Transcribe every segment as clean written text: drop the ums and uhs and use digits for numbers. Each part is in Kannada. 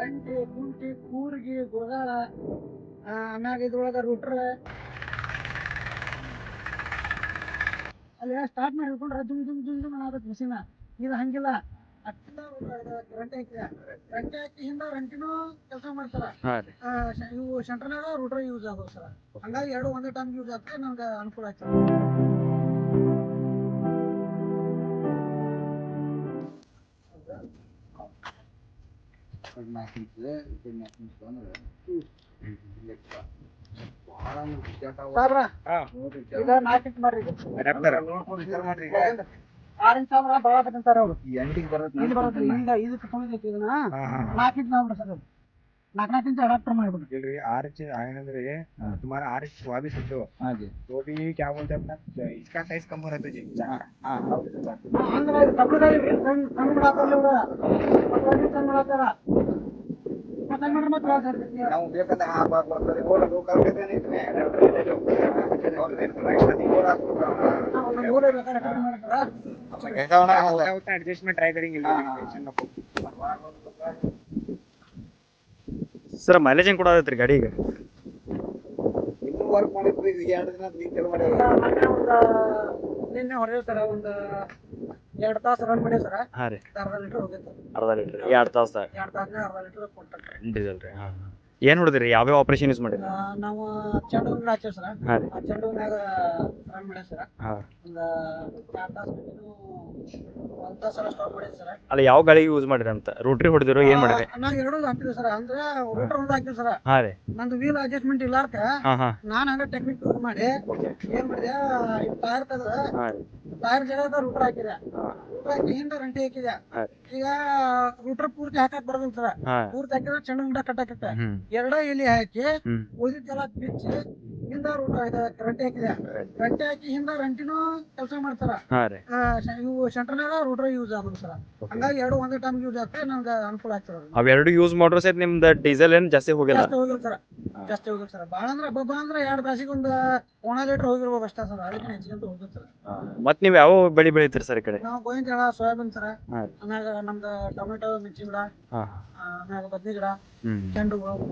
ಗಂಟೆ ಕುಂಟಿ ಕೂರ್ಗಿ ಗೋದಾಳ ಆಮ್ಯಾಗ ಇದ್ರೊಳಗ ರೂಟ್ರ ಅಲ್ಲಿ ಸ್ಟಾರ್ಟ್ ಮಾಡಿ ಹಿಡ್ಕೊಂಡ್ರೆ ಜುಮ್ ಆಗತ್ತೆ ಮಿಷಿನ. ಇದು ಹಂಗಿಲ್ಲ, ಅಟ್ಟ ಗಂಟೆ ಹಾಕಿದೆ, ಗಂಟೆ ಹಾಕಿ ಹಿಂದ ಗಂಟಿನೂ ಕೆಲಸ ಮಾಡ್ತಾರ. ಇವು ಸೆಂಟ್ರನಾಗ ರೂಟ್ರ್ ಯೂಸ್ ಆಗೋದು ಸರ್. ಹಂಗಾಗಿ ಎರಡು ಒಂದೇ ಟೈಮ್ ಯೂಸ್ ಆಗ್ತದೆ, ನಮ್ಗೆ ಅನುಕೂಲ ಆಗ್ತದೆ. ಆರೆಂಜ್ ಸಾವಿರ ಭಾಳ ಬರ್ತಂತಾರ ಅವ್ರು. ಇದಕ್ಕೆ ತೊಗೊಂಡೈತಿ ಇದನ್ನ 4 ಇಂಚ್ ಮಾಡ್ಬಿಡ ಸರ್. 4 ಇಂಚ್ ಅಡಾಪ್ಟರ್ ಮಾಡ್ಬಿಡು. ಇಲ್ರಿ 6 इंच आएंगे तुम्हारा 6 इंच हुआ भी समझो। हाँ जी। तो भी क्या बोलते हैं अपना इसका साइज कम हो रहा है जी। हाँ ಅಂದ್ರೆ ಕಬ್ಬಣದಲ್ಲಿ ಸಣ್ಣ ಮಾಡಾತಾರ ಇವ್ರು. ಸಣ್ಣ ಮಾಡಾತಾರ. ನಾವು ಬೇಕಂದ್ರೆ ಹಾಕಿ ಬರ್ತಾರೆ. ಓಡ ಲೋಕಲ್ ಬೇಕಂದ್ರೆ एडजस्टमेंट ट्राई करेंगे ಸರ್. ಮೈಲೇಜ್ ಹೆಂಗೆ ಕೊಡೋದೈತ್ರಿ ಗಾಡಿಗೆ? ಇನ್ನೂ ವರ್ಕ್ ಮಾಡಿದ್ರಿ 2 ದಿನ ನೀವು ಮಾಡಿ ನಿನ್ನೆ ಹೊಡೆಯುತ್ತಾರ ಒಂದು 2 ತಾಸು ರನ್ ಮಾಡಿ ಸರ. ಹಾಂ ರೀ. ಅರ್ಧ ಲೀಟರ್ ಹೋಗೈತೆ. ಅರ್ಧ ಲೀಟ್ರ್ 2 ತಾಸ್ದಾಗ 2 ತಾಸ್ನಾಗ ಅರ್ಧ ಲೀಟರ್ ಕೊಡ್ತಾರೆ ಡೀಸೆಲ್ ರೀ. ಹಾಂ ಏನು ಹೊಡೆದ್ರಿ? ಯಾವ್ಯಾವ ಆಪ್ರೇಷನ್ ಯೂಸ್ ಮಾಡಿರಿ? ನಾವು ಚೆಂಡು ಹೂವಿನ ಹಾಕ್ತೇವೆ ಸರ. ಹಾಂ ರೀ. ಆ ಚೆಂಡು ಹೂವಿನಾಗ ರನ್ ಮಾಡ್ಯಾವ ಸರ. ಹಾಂ. ಒಂದು 2 ತಾಸು ಬಿಟ್ಟು 1 ತಾಸರ ಸ್ಟಾಪ್ ಮಾಡಿದೆ ಸರ. ಅಲ್ಲ ಯಾವ ಗಾಳಿಗೆ ಯೂಸ್ ಮಾಡಿರಿ ಅಂತ? ರೂಟ್ರಿ ಹೊಡೆದಿರೋ ಏನು ಮಾಡಿರಿ? ನಾವು ಎರಡೂ ಹಾಕ್ತಿದ್ವಿ ಸರ. ಅಂದ್ರೆ ರೂಟರ್ ಒಂದು ಹಾಕ್ತೀವಿ ಸರ. ಹಾಂ ರೀ. ನಂದು ವೀಲ್ ಅಡ್ಜಸ್ಟ್ಮೆಂಟ್ ಇಲ್ಲಾರ್ಕ ನಾನು ಹಂಗೆ ಟೆಕ್ನಿಕ್ ಯೂಸ್ ಮಾಡಿ ಏನು ಮಾಡಿದೆ, ಟೈರ್ ತೆಗೆದ ಟೈರ್ ಜಾಗದ ರೂಟರ್ ಹಾಕಿದೆ. ರೂಟರ್ ಹಾಕಿ ಹಿಂದೆ ರಂಟಿ ಹಾಕಿದೆ. ಈಗ ರೂಟರ್ ಪೂರ್ತಿ ಹಾಕಕ್ ಬರೋದಿಲ್ಲ ಸರ. ಪೂರ್ತಿ ಹಾಕಿದ್ರೆ ಚೆಂಡು ಗಿಡ ಕಟ್ಟಾಕತ್ತೆ. ಎರಡ ಎಲೆ ಹಾಕಿ ಉಳಿದಿದ್ದೆಲ್ಲ ಬಿಚ್ಚಿ ಹಿಂದ ರಂಟಿ ಹಾಕಿದೆ. ರಂಟಿ ಹಾಕಿ ಹಿಂದ ರಂಟಿನೂ ಕೆಲಸ ಮಾಡ್ತಾರ. ಇವು ಸೆಂಟ್ರನಾಗ ರೂಟರ್ ಯೂಸ್ ಆಗೋದು ಸರ. ಹಂಗಾಗಿ ಎರಡು ಒಂದೇ ಟೈಮ್ ಯೂಸ್ ಆಗ್ತದೆ, ನಮ್ಗೆ ಅನುಕೂಲ ಆಗ್ತದೆ. ಅವೆರಡು ಯೂಸ್ ಮಾಡ್ರೆ ಸಹಿತ ನಿಮ್ದು ಡೀಸೆಲ್ ಏನು ಜಾಸ್ತಿ ಹೋಗಿಲ್ಲ? ಜಾಸ್ತಿ ಹೋಗಿಲ್ಲ ಸರ. ಜಾಸ್ತಿ ಹೋಗಿಲ್ಲ ಸರ್. ಭಾಳ ಅಂದ್ರೆ ಹಬ್ಬ ಅಂದ್ರೆ 2 ತಾಸಿಗೆ ಒಂದು 1 ಲೀಟರ್ ಹೋಗಿರ್ಬೋದು ಅಷ್ಟೇ ಸರ್. ಅದಕ್ಕೆ ಹೆಚ್ಚಿಗೆ ಹೋಗುತ್ತೆ ಸರ್. ಮತ್ತೆ ನೀವು ಯಾವ ಬೆಳೆ ಬೆಳಿತೀರಿ ಸರ್ ಈ ಕಡೆ? ನಾವು ಗೋವಿನ ಜೋಳ, ಸೋಯಾಬೀನ್ ಸರ. ಆಮ್ಯಾಗ ನಮ್ದು ಟೊಮೆಟೊ, ಮಿರ್ಚಿ ಗಿಡ, ಆಮ್ಯಾಗ ಬದ್ನಿ ಗಿಡ, ಚೆಂಡು ಹೂವು.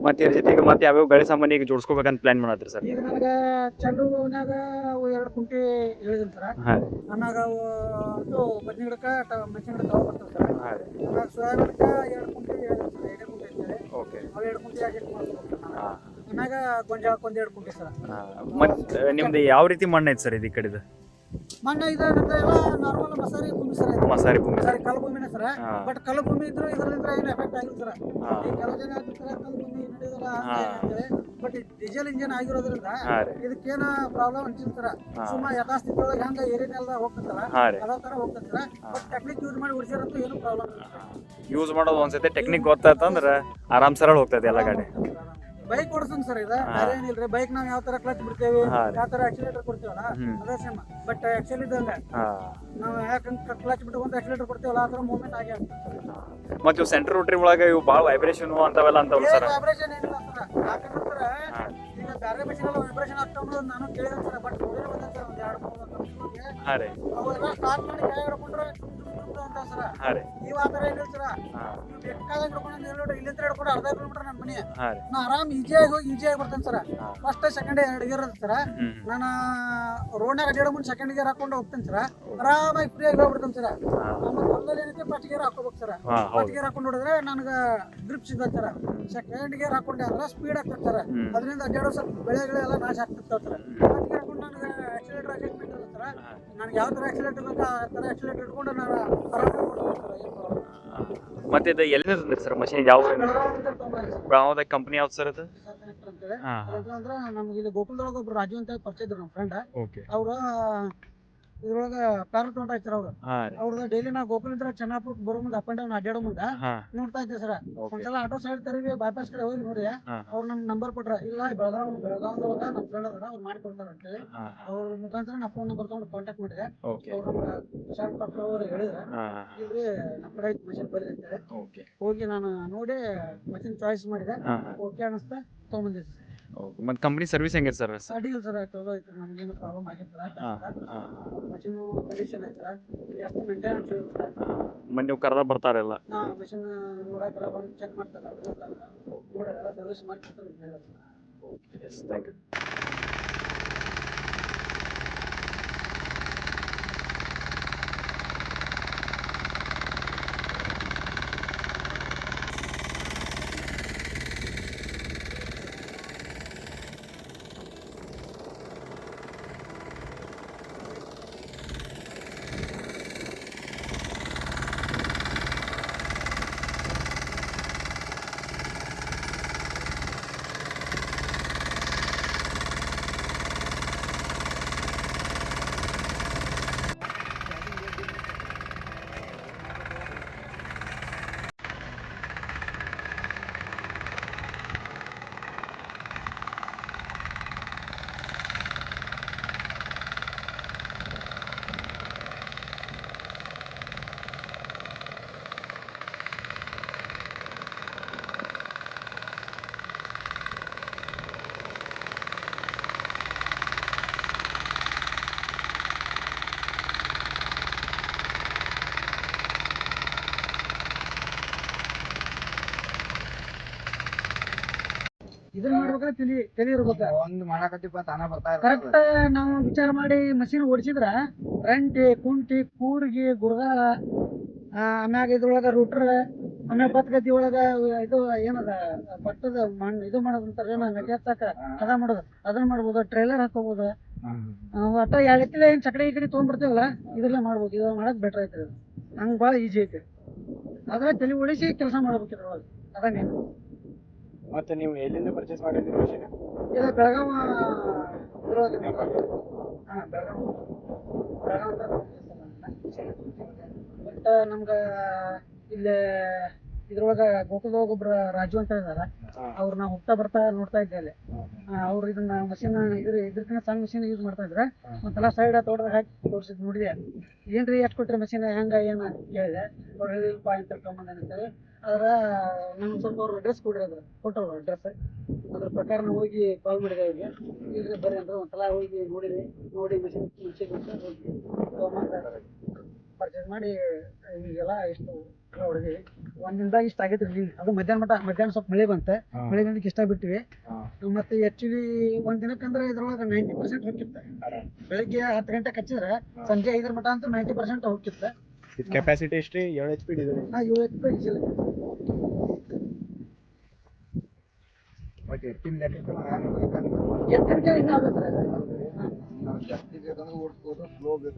ಮತ್ತೆ ಇದ್ರ ಜೊತೆಗೆ ಮತ್ತೆ ಯಾವ್ಯಾವ ಬೆಳೆ ಸಾಮಾನ್ಯ ಈಗ ಜೋಡಿಸ್ಕೋಬೇಕಂತ ಪ್ಲಾನ್ ಮಾಡತ್ರಿ ಸರ್? ಈಗ ನನಗೆ ಚೆಂಡು ಹೂವಿನಾಗ 2 ಕುಂಟಿ ಹೇಳಿದ್ದೀನಿ ಸರ. ಆಮ್ಯಾಗ ಬದ್ನಿ ಗಿಡಕ್ಕೆ ಮೆಣಸಿನ ಗಿಡ ತಗೋ ಬರ್ತದೆ ಸರ್. ಆಮ್ಯಾಗ ಸೋಯಾಬೀನ್ಗೆ 2 ಕುಂಟಿ ಹೇಳಿದ್ದೀನಿ ಸರ್. 2 ಕುಂಟಿ ಅಂತೇಳಿ ಅವು 2 ಕುಂಟಿ ಅಡ್ಜಸ್ಟ್ ಮಾಡ್ಬೇಕು. ಆಮ್ಯಾಗ ಗೊಂಜಾಳಕ್ಕೆ 2 ಕುಂಟಿ ಸರ್. ಮತ್ತೆ ನಿಮ್ದು ಯಾವ ರೀತಿ ಮಣ್ಣು ಐತೆ ಸರ್ ಇದು ಈ ಕಡೆದು? ಮಣ್ಣು ಇದೆ ನಮ್ದು ಎಲ್ಲ ನಾರ್ಮಲ್ ಮಸಾರಿ ಭೂಮಿ ಸರ್. ಮಸಾರಿ ಭೂಮಿ, ಕಲ್ಲು ಭೂಮಿನೇ ಸರ್. ಬಟ್ ಕಲ್ಲು ಭೂಮಿ ಇದ್ರು ಇದರಿಂದ ಏನು ಎಫೆಕ್ಟ್ ಆಗಿಲ್ಲ ಸರ್. ಈ ಕೆಲವು ಜನ ಹೇಳ್ತಾರೆ ಕಲ್ಲು ಭೂಮಿ ನಡೆಯೋದಿಲ್ಲ ಅಂತೇಳಿ. ಬಟ್ ಡೀಸೆಲ್ ಇಂಜಿನ್ ಆಗಿರೋದ್ರಿಂದ ಇದಕ್ಕೇನ ಪ್ರಾಬ್ಲಮ್ ಅನ್ಸಿಲ್ಲ ಸರ್. ಸುಮ್ಮ ಯಥಾಸ್ಥಿತಿ ಒಳಗೆ ಹಂಗ ಏರಿಯಾ ಹೋಗ್ತದಲ್ಲ ಅದೇ ತರ ಹೋಗ್ತದೆ ಸರ್. ಬಟ್ ಟೆಕ್ನಿಕ್ ಯೂಸ್ ಮಾಡಿ ಉಳಿಸಿರಂತೂ ಏನು ಪ್ರಾಬ್ಲಮ್ ಇಲ್ಲ. ಯೂಸ್ ಮಾಡೋದು ಒಂದ್ಸತಿ ಟೆಕ್ನಿಕ್ ಗೊತ್ತಾಯ್ತಂದ್ರೆ ಆರಾಮ್ ಸರಳ ಹೋಗ್ತದೆ ಎಲ್ಲ ಗಾಡಿ. ಬೈಕ್ ಓಡಿಸ್ತಾನೆ ಸರ್. ಇದು ಬೇರೆ ಏನಿಲ್ರಿ. ಬೈಕ್ ನಾವ್ ಯಾವ ತರ ಕ್ಲಚ್ ಬಿಡ್ತೇವೆ, ಯಾವ ತರ ಆಕ್ಸಿಲೇಟರ್ ಕೊಡ್ತೇವಲ್ಲ ಅದೇ ಸೇಮ್. ಬಟ್ ಆಕ್ಚುಲಿ ಇದ್ದಂಗ ನಾವು ಯಾಕಂದ್ರೆ ಕ್ಲಚ್ ಬಿಟ್ಟು ಆಕ್ಸಿಲೇಟರ್ ಕೊಡ್ತೇವಲ್ಲ ಆ ತರ ಮೂವ್ಮೆಂಟ್ ಆಗಿ ಆಗ್ತದೆ. ಮತ್ತೆ ಸೆಂಟ್ರ್ ರೂಟ್ರಿ ಒಳಗೆ ಇವು ಭಾಳ ವೈಬ್ರೇಷನ್ ಅಂತವೆಲ್ಲ ಅಂತವಲ್ಲ ಸರ್? ವೈಬ್ರೇಷನ್ ಏನಿಲ್ಲ ಸರ್. ಯಾಕಂದ್ರೆ ಈಗ ಬೇರೆ ಮೆಷಿನ್ ಎಲ್ಲ ವೈಬ್ರೇಷನ್ ಆಗ್ತಾವ ನಾನು ಕೇಳಿದೆ ಸರ್. ಬಟ್ ನೋಡಿದ್ರೆ ಬಂದ ಸರ್ ಒಂದು 2-3 ಅವೆಲ್ಲ ಸ್ಟಾರ್ಟ್ ಮಾಡಿ ಕೈ ಹಿಡ್ಕೊಂಡ್ರೆ ಅಂತ ಸರ್. ಇವ್ ಆ ತರ ಏನಿಲ್ಲ ಸರ್. ಬೇಕಾದಾಗ ಹಿಡ್ಕೊಂಡು ಇಲ್ಲಿಂದ ಹಿಡ್ಕೊಂಡು ಅರ್ಧ ಕಿಲೋಮೀಟರ್ ನನ್ನ ಮನೆ ನಾ ಆರಾಮ್ ಈಜಿಯಾಗಿ ಹೋಗಿ ಈಜಿಯಾಗಿ ಬರ್ತೇನೆ ಸರ್. ಫಸ್ಟ್ ಸೆಕೆಂಡ್ 2 ಗೇರ್ ಇರುತ್ತೆ ಸರ್. ನಾನು ರೋಡ್ನಾಗ ಅಡ್ಡಾಡೋ ಮುಂದೆ ಸೆಕೆಂಡ್ ಗೇರ್ ಹಾಕೊಂಡು ಹೋಗ್ತೇನೆ ಸರ್. ಆರಾಮಾಗಿ ಫ್ರೀಯಾಗಿ ಹೋಗ್ಬಿಡ್ತೇನೆ ಸರ್. ನಮ್ಮ ಹೊಲದಲ್ಲಿ ಏನೈತಿ ಫಸ್ಟ್ ಗೇರ್ ಹಾಕೋಬೇಕು ಸರ್. ಫಸ್ಟ್ ಗೇರ್ ಹಾಕೊಂಡು ಹೊಡಿದ್ರೆ ನನಗೆ ಗ್ರಿಪ್ ಸಿಗುತ್ತೆ ಸರ್. ಸೆಕೆಂಡ್ ಗೇರ್ ಹಾಕೊಂಡೆ ಅಂದ್ರೆ ಸ್ಪೀಡ್ ಆಗ್ತದೆ ಸರ್. ಅದರಿಂದ ಅಡ್ಡಾಡೋ ಸ್ವಲ್ಪ ಬೆಳೆ ಎಲ್ಲ ನಾಶ ಆಗ್ತಿರ್ತಾವೆ ಸರ್. ಫಸ್ಟ್ ಗೇರ್ ಹಾಕೊಂಡು ನನಗೆ ಆಕ್ಸಿಲೇಟರ್ ಅಡ್ಜಸ್ಟ್ಮೆಂಟ್ ಇರುತ್ತೆ ಸರ್. ನನಗೆ ಯಾವ ಥರ ಆಕ್ಸಿಲೇಟರ್ ಬೇಕು ಆ ಥರ ಆಕ್ಸಿಲೇಟರ್ ಇಟ್ಕೊಂಡು ನಾನು ಆರಾಮಾಗಿ ಕೊಡ್ತೀನಿ ಸರ್. ಮತ್ತೆ ಇದು ಎಲ್ಲಿಂದ ಸರ್ ಮಷೀನ್? ಯಾವ ಯಾವ್ದು ಕಂಪ್ನಿ ಯಾವ್ದು ಸರ್ ಅದು? ಅಂದ್ರೆ ನಮ್ಗೆ ಇದು ಗೋಕುಲದೊಳಗೆ ಒಬ್ರು ರಾಜು ಅಂತ ಪರಿಚಯ ಇದ್ರು ನಮ್ಮ ಫ್ರೆಂಡ್. ಅವ್ರು ಇದ್ರೊಳಗೆ ಪ್ಯಾರಟ್ ನೋಡ್ತಾ ಇರ್ತಾರ ಅವ್ರು. ಅವ್ರದ್ದು ಡೈಲಿ ನಾವು ಗೋಕುಲಿಂದ ಚೆನ್ನಾಪುರ ಬರೋ ಮುಂದೆ ಅಪ್ ಅಂಡ್ ಡೌನ್ ಅಡ್ಡಾಡೋ ಮುಂದೆ ನೋಡ್ತಾ ಇದ್ದೆ ಸರ್. ಒಂದ್ಸಲ ಆಟೋ ಸೈಡ್ ತರವಿ ಬೈಪಾಸ್ ಕಡೆ ಹೋಗಿ ನೋಡಿ ಅವ್ರು ನಮ್ ನಂಬರ್ ಕೊಟ್ರ. ಇಲ್ಲ ಬೆಳಗಾವ್ದೊಳಗ ನಮ್ಮ ಫ್ರೆಂಡ್ ಅದಾರ ಅವ್ರು ಮಾಡಿಕೊಡ್ತಾರ ಅಂತೇಳಿ ಅವ್ರ ಮುಖಾಂತರ ನಾ ಫೋನ್ ನಂಬರ್ ತಗೊಂಡು ಕಾಂಟ್ಯಾಕ್ಟ್ ಮಾಡಿದೆ. ಅವ್ರು ಶಾರ್ಟ್ ಪಕ್ಕ ಅವ್ರು ಹೇಳಿದ್ರೆ ಇಲ್ರಿ ನಮ್ಮ ಕಡೆ ಮಷಿನ್ ಬರ್ರಿ ಅಂತೇಳಿ ಹೋಗಿ ನಾನು ನೋಡಿ ಮಷಿನ್ ಚಾಯ್ಸ್ ಮಾಡಿದೆ. ಓಕೆ ಅನಿಸ್ತಾ ತಗೊಂಡ್ಬಂದಿದ್ದೆ. ಮತ್ತೆ ಕಂಪ್ನಿ ಸರ್ವಿಸ್ ಹೆಂಗಿದೆ ಸರ್? ಅಡ್ಡಿಲ್ಲ ಸರ್, ಚಲೋ ಐತ್ರಿ, ನಮ್ಗೇನು ಪ್ರಾಬ್ಲಮ್ ಆಗಿಲ್ಲ. ಮಷಿನ್ ಕಂಡೀಷನ್ ಐತ್ರ, ಜಾಸ್ತಿ ಮೇಂಟೆನೆನ್ಸ್ ಇರುತ್ತೆ. ಮತ್ತೆ ನೀವು ಕರೆದ ಬರ್ತಾರಲ್ಲ? ಮಷಿನ್ ನೋಡಕ್ಕೆಲ್ಲ ಬಂದು ಚೆಕ್ ಮಾಡ್ತಾರೆ, ನೋಡಲ್ಲ ಸರ್ವಿಸ್ ಮಾಡ್ತಾರೆ. Yes, thank you. ಇದನ್ನ ಮಾಡ್ಬೇಕಾದ್ರೆ ತಲಿ ಇರ್ಬೇಕು. ಒಂದ್ ಮಾಡಾಕತ್ತಿಪ್ಪ ತಾನ ಬರ್ತಾ ಕರೆಕ್ಟ್ ನಾವು ವಿಚಾರ ಮಾಡಿ ಮಷಿನ್ ಓಡಿಸಿದ್ರ ರಂಟಿ, ಕುಂಟಿ, ಕೂರ್ಗಿ, ಗುರ್ಗಾಳ, ಆಮ್ಯಾಗ ಇದ್ರೊಳಗ ರೂಟ್ರ್, ಆಮ್ಯಾಗ ಭತ್ತಗದ್ದಿ ಒಳಗ ಇದು ಏನದ ಭತ್ತದ ಮಣ್ಣು ಇದು ಮಾಡೋದಂತಾರ ಮೆಕ್ಕೆ ಹಚ್ಚಾಕ ಅದ ಮಾಡೋದು, ಅದನ್ನ ಮಾಡ್ಬೋದು. ಟ್ರೇಲರ್ ಹಾಕೋಬಹುದು. ಒಟ್ಟ ಎತ್ತಿಲ್ಲ ಏನ್ ಚಕಡಿ ಈ ಕಡೆ ತೊಗೊಂಡ್ಬಿಡ್ತೀವಲ್ಲ, ಇದ್ರಲ್ಲೇ ಮಾಡ್ಬೋದು. ಇದು ಮಾಡಕ್ ಬೆಟರ್ ಐತ್ರಿ. ಹಂಗ ಭಾಳ ಈಜಿ ಐತಿ. ಅದ್ರ ತಲೆ ಓಡಿಸಿ ಕೆಲಸ ಮಾಡ್ಬೇಕು ಇದ್ರೊಳಗೆ. ಅದೇನು ಮತ್ತೆ ನೀವು ಎಲ್ಲಿಂದ ಪರ್ಚೇಸ್ ಮಾಡಿದ್ರಿ ಮಷೀನ್? ಇದು ಬೆಳಗಾವ ಬಟ್ ನಮ್ಗ ಇಲ್ಲಿ ಇದ್ರೊಳಗ ಗೋಕುಲದೊಳಗ ಒಬ್ರ ರಾಜು ಅಂತ ಇದಾರ, ಅವ್ರು ನಾವು ಹೋಗ್ತಾ ಬರ್ತಾ ನೋಡ್ತಾ ಇದ್ದೆ ಅಲ್ಲಿ. ಅವ್ರು ಇದನ್ನ ಮಷೀನ್ ಇದ್ರಕಿನ್ನ ಸಣ್ಣ ಮಷೀನ್ ಯೂಸ್ ಮಾಡ್ತಾ ಇದ್ರ. ಒಂದ್ಸಲ ಸೈಡ್ ತೋಟದಾಗ ಹಾಕಿ ತೋರ್ಸಿದ್ ನೋಡಿದೆ. ಏನ್ರಿ ಎಷ್ಟು ಕೊಟ್ರಿ ಮಷೀನ್, ಹೆಂಗ ಏನ ಕೇಳಿದೆ. ಅವ್ರು ಹೇಳಿಲ್ಪ ಅಂತ ತಿಳ್ಕೊಂಬಂದ ಅಂತೇಳಿ. ಆದ್ರ ನಮ್ಗೆ ಸ್ವಲ್ಪ ಅವ್ರು ಅಡ್ರೆಸ್ ಕೊಟ್ಟವ್ರು ಅಡ್ರೆಸ್. ಅದ್ರ ಪ್ರಕಾರ ನಾವು ಹೋಗಿ ಕಾಲ್ ಮಾಡಿದೆ ಅವ್ರಿಗೆ. ಇಲ್ರಿ ಬರ್ರಿ ಅಂದ್ರೆ ಒಂದ್ಸಲ ಹೋಗಿ ನೋಡಿ ಮಷೀನ್ ಹೋಗಿ ಪರ್ಚೇಸ್ ಮಾಡಿ ಈಗೆಲ್ಲ ಇಷ್ಟು ಹೊಡೆದಿವಿ. ಒಂದಿನದಾಗ ಇಷ್ಟ ಆಗೈತ್ರಿ. ಅದು ಮಧ್ಯಾಹ್ನ ಸ್ವಲ್ಪ ಮಳೆ ಬಂತೆ. ಮಳೆ ಬಂದಕ್ಕೆ ಇಷ್ಟ ಬಿಟ್ಟಿವಿ. ಮತ್ತೆ ಆಕ್ಚುಲಿ ಒಂದ್ ದಿನಕ್ಕಂದ್ರೆ ಇದ್ರೊಳಗೆ 90% ಹೋಗಿತ್ತು. ಬೆಳಿಗ್ಗೆ 10 ಗಂಟೆಗೆ ಹಚ್ಚಿದ್ರೆ ಸಂಜೆ 5 ಮಟ ಅಂತೂ 90% ಹೋಗಿತ್ತು. ಕೆಪಾಸಿಟಿ ಎಷ್ಟ್ರಿ? 7 HP ಇದೆ. 7 HP ಡೀಸೆಲ್. ಓಕೆ, ಎತ್ತಿನ ಲೆಕ್ಕ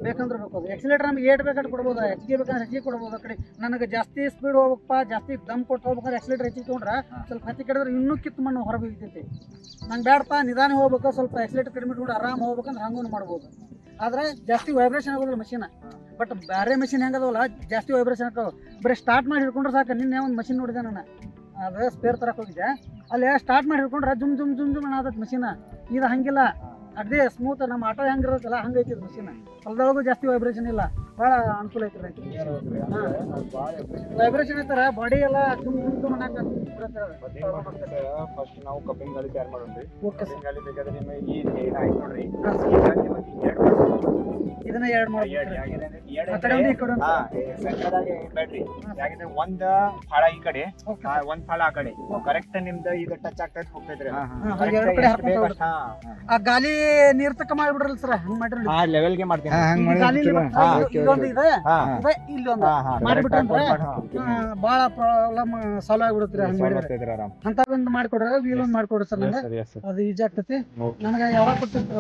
ಬೇಕಂದ್ರೆ ಬೇಕು. ಎಕ್ಸಿಲೇಟರ್ ನಮ್ಗೆ 8 ಬೇಕಾದ್ರೆ ಕೊಡ್ಬೋದು, ಹೆಚ್ಚಿಗೆ ಬೇಕಂದ್ರೆ ಹೆಚ್ಚಿಗೆ ಕೊಡ್ಬೋದು. ಆ ಕಡೆ ನನಗೆ ಜಾಸ್ತಿ ಸ್ಪೀಡ್ ಹೋಗ್ಬೇಕಪ್ಪ, ಜಾಸ್ತಿ ದಮ್ ಕೊಟ್ಟು ಹೋಗ್ಬೇಕಾದ್ರೆ ಎಕ್ಸಿಲೇಟರ್ ಹೆಚ್ಚಿಗೆ ತೊಗೊಂಡ್ರೆ ಸ್ವಲ್ಪ ಹತ್ತಿ ಕಡಿದ್ರೆ ಇನ್ನೂ ಕಿತ್ತು ಮಣ್ಣು ಹೊರಗೆ ಹೋಗ್ತೈತಿ. ನಂಗೆ ಬೇಡಪ್ಪ, ನಿಧಾನ ಹೋಗ್ಬೇಕು, ಸ್ವಲ್ಪ ಎಕ್ಸಿಲೇಟರ್ ಕಡಿಮೆ ಇಟ್ಕೊಂಡು ಆರಾಮ್ ಹೋಗ್ಬೇಕಂದ್ರೆ ಹಂಗೂ ಮಾಡ್ಬೋದು. ಆದ್ರೆ ಜಾಸ್ತಿ ವೈಬ್ರೇಷನ್ ಆಗೋದಿಲ್ಲ ಮಷೀನ್. ಬಟ್ ಬೇರೆ ಮಷೀನ್ ಹೆಂಗದವಲ್ಲ ಜಾಸ್ತಿ ವೈಬ್ರೇಷನ್ ಆಗ್ತಾವ. ಬರೀ ಸ್ಟಾರ್ಟ್ ಮಾಡಿ ಹಿಡ್ಕೊಂಡ್ರೆ ಸಾಕು. ನಿನ್ನೆ ಒಂದು ಮಷೀನ್ ನೋಡಿದೆ ನಾನು, ಅದು ಸ್ಪೇರ್ ತರಕ್ಕೆ ಹೋಗಿದ್ದೆ. ಅಲ್ಲಿ ಸ್ಟಾರ್ಟ್ ಮಾಡಿ ಹಿಡ್ಕೊಂಡ್ರೆ ಜುಮ್ ಜುಮ್ ಜುಮ್ ಜುಮ್ ಅನ್ನೋದಕ್ಕೆ ಮಷೀನ್. ಇದು ಹಂಗಿಲ್ಲ, ಅದೇ ಸ್ಮೂತ್. ನಮ್ಮ ಆಟೋ ಹೆಂಗಿರುತ್ತಲ್ಲ ಹಂಗೈತಿ ಮಷೀನ್. ಹೊಲದೊಳಗೂ ಜಾಸ್ತಿ ವೈಬ್ರೇಷನ್ ಇಲ್ಲ, ಭಾಳ ಅನುಕೂಲ ಐತಿ ರೈತರಿಗೆ. ವೈಬ್ರೇಷನ್ ಐತಾರ ಬಾಡಿ ಎಲ್ಲ ಜುಮ್ ಜುಮ್ ಜುಮ್ ಅನ್ನಕ್ಕೆ. ಫಸ್ಟ್ ನಾವು ಕಬ್ಬಿನ ಗಾಳಿ ತಯಾರು ಮಾಡೋಣ್ರಿ. ಓಕೆ ಸರ್, ಗಾಳಿ ಬೇಕಾದ್ರೆ ನಿಮಗೆ ಈ ಆಯ್ತು ನೋಡ್ರಿ. ಇದನ್ನ 2 ಮಾಡ್ಬೋದು. ಆ ಕಡೆ ಒಂದು ಈ ಕಡೆ ಒಂದು. ಬ್ಯಾಟ್ರಿ ಯಾಕಂದ್ರೆ ಒಂದ್ ಫಾಳ ಈ ಕಡೆ, ಒಂದ್ ಫಾಳ ಆ ಕಡೆ. ಕರೆಕ್ಟ್ ನಿಮ್ದು ಈಗ ಟಚ್ ಆಗ್ತೈತೆ ಹೋಗ್ತೈತ್ರಿ. ಆ ಗಾಲಿ ನೀರ್ ತಕ್ಕ ಮಾಡ್ಬಿಡ್ರಲ್ಲ ಸರ್, ಹಂಗ್ ಮಾಡ್ರಿ. ಲೆವೆಲ್ಗೆ ಮಾಡ್ತೀನಿ. ಇಲ್ಲೊಂದು ಇದೆ, ಇಲ್ಲೊಂದು ಮಾಡಿಬಿಟ್ರೆ ಬಾಳ ಪ್ರಾಬ್ಲಮ್ ಸಾಲ್ವ್ ಆಗ್ಬಿಡುತ್ತೆ. ಹಂಗ ಮಾಡಿದ್ರೆ ಅಂತ ಒಂದು ಮಾಡ್ಕೊಡ್ರ, ವೀಲ್ ಒಂದು ಮಾಡ್ಕೊಡ್ರಿ ಸರ್. ನನಗೆ ಅದು ಈಜಿ ಆಗ್ತೈತಿ. ನನಗೆ ಯಾವಾಗ ಕೊಟ್ಟಿರ್ತಾರ